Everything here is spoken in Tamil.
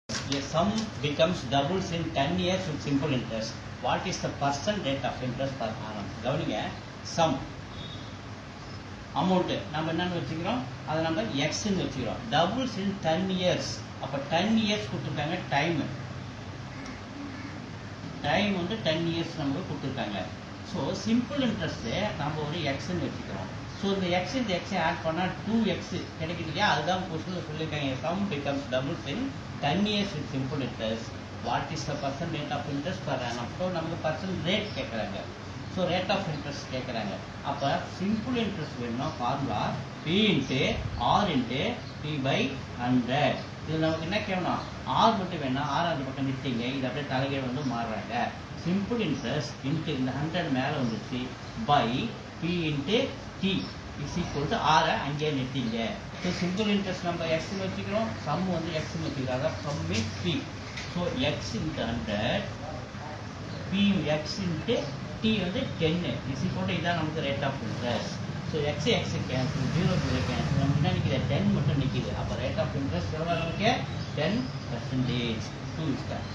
A sum becomes doubles in 10 years with simple interest. What is the percent rate of interest per annum? கவனிங்க, sum amount நம்ம என்னன்னு வச்சுக்கிறோம், அதை நம்ம x ன்னு வச்சுக்கிறோம். doubles in 10 years, அப்ப 10 years கொடுத்துருக்காங்க. டைம் வந்து 10 years நமக்கு கொடுத்துருக்காங்க. ஸோ சிம்பிள் இன்ட்ரெஸ்ட் நம்ம ஒரு எக்ஸ்ன்னு வச்சுக்கிறோம். ஸோ இந்த எக்ஸ் ஆட் பண்ணால் 2x கிடைக்குது இல்லையா, அதுதான் கொஸ்டின் சொல்லியிருக்காங்க. Sum becomes doubles in 10 years with simple interest. What is the percent rate of interest per annum? So நமக்கு பர்சன்ட் ரேட் கேட்குறாங்க. ஸோ ரேட் ஆஃப் இன்ட்ரெஸ்ட் கேட்குறாங்க. அப்போ சிம்பிள் இன்ட்ரெஸ்ட் வேணும்னா formula P into R into P/100. இது நமக்கு என்ன கேட்கணும், ஆர் மட்டும் வேணாம், ஆறாவது பக்கம் நிறுத்திங்க. இது அப்படியே தலைகீழ் வந்து மாறுறாங்க. சிம்பிள் இன்ட்ரெஸ்ட் இன்ட்டு இந்த 100 மேலே வந்துச்சு by P into T is equal to ஆரை அங்கேயே நிறுத்திங்க. ஸோ சிம்பிள் இன்ட்ரெஸ்ட் நம்ம எக்ஸ்ன்னு வச்சுக்கிறோம், சம் வந்து எக்ஸ்ன்னு வச்சுக்கிறோம். அதான் sum is P. So X into 100 P X into T வந்து 10 இஸ் ஈக்குவல் டு இதான் நமக்கு rate of interest. So X cancel, 0 cancel, நமக்கு என்ன நிற்கிது, 10 மட்டும் நிற்கிது. அப்போ ரேட் ஆஃப் இன்ட்ரெஸ்ட் எவ்வளோ நமக்கு 10%. 2 is that.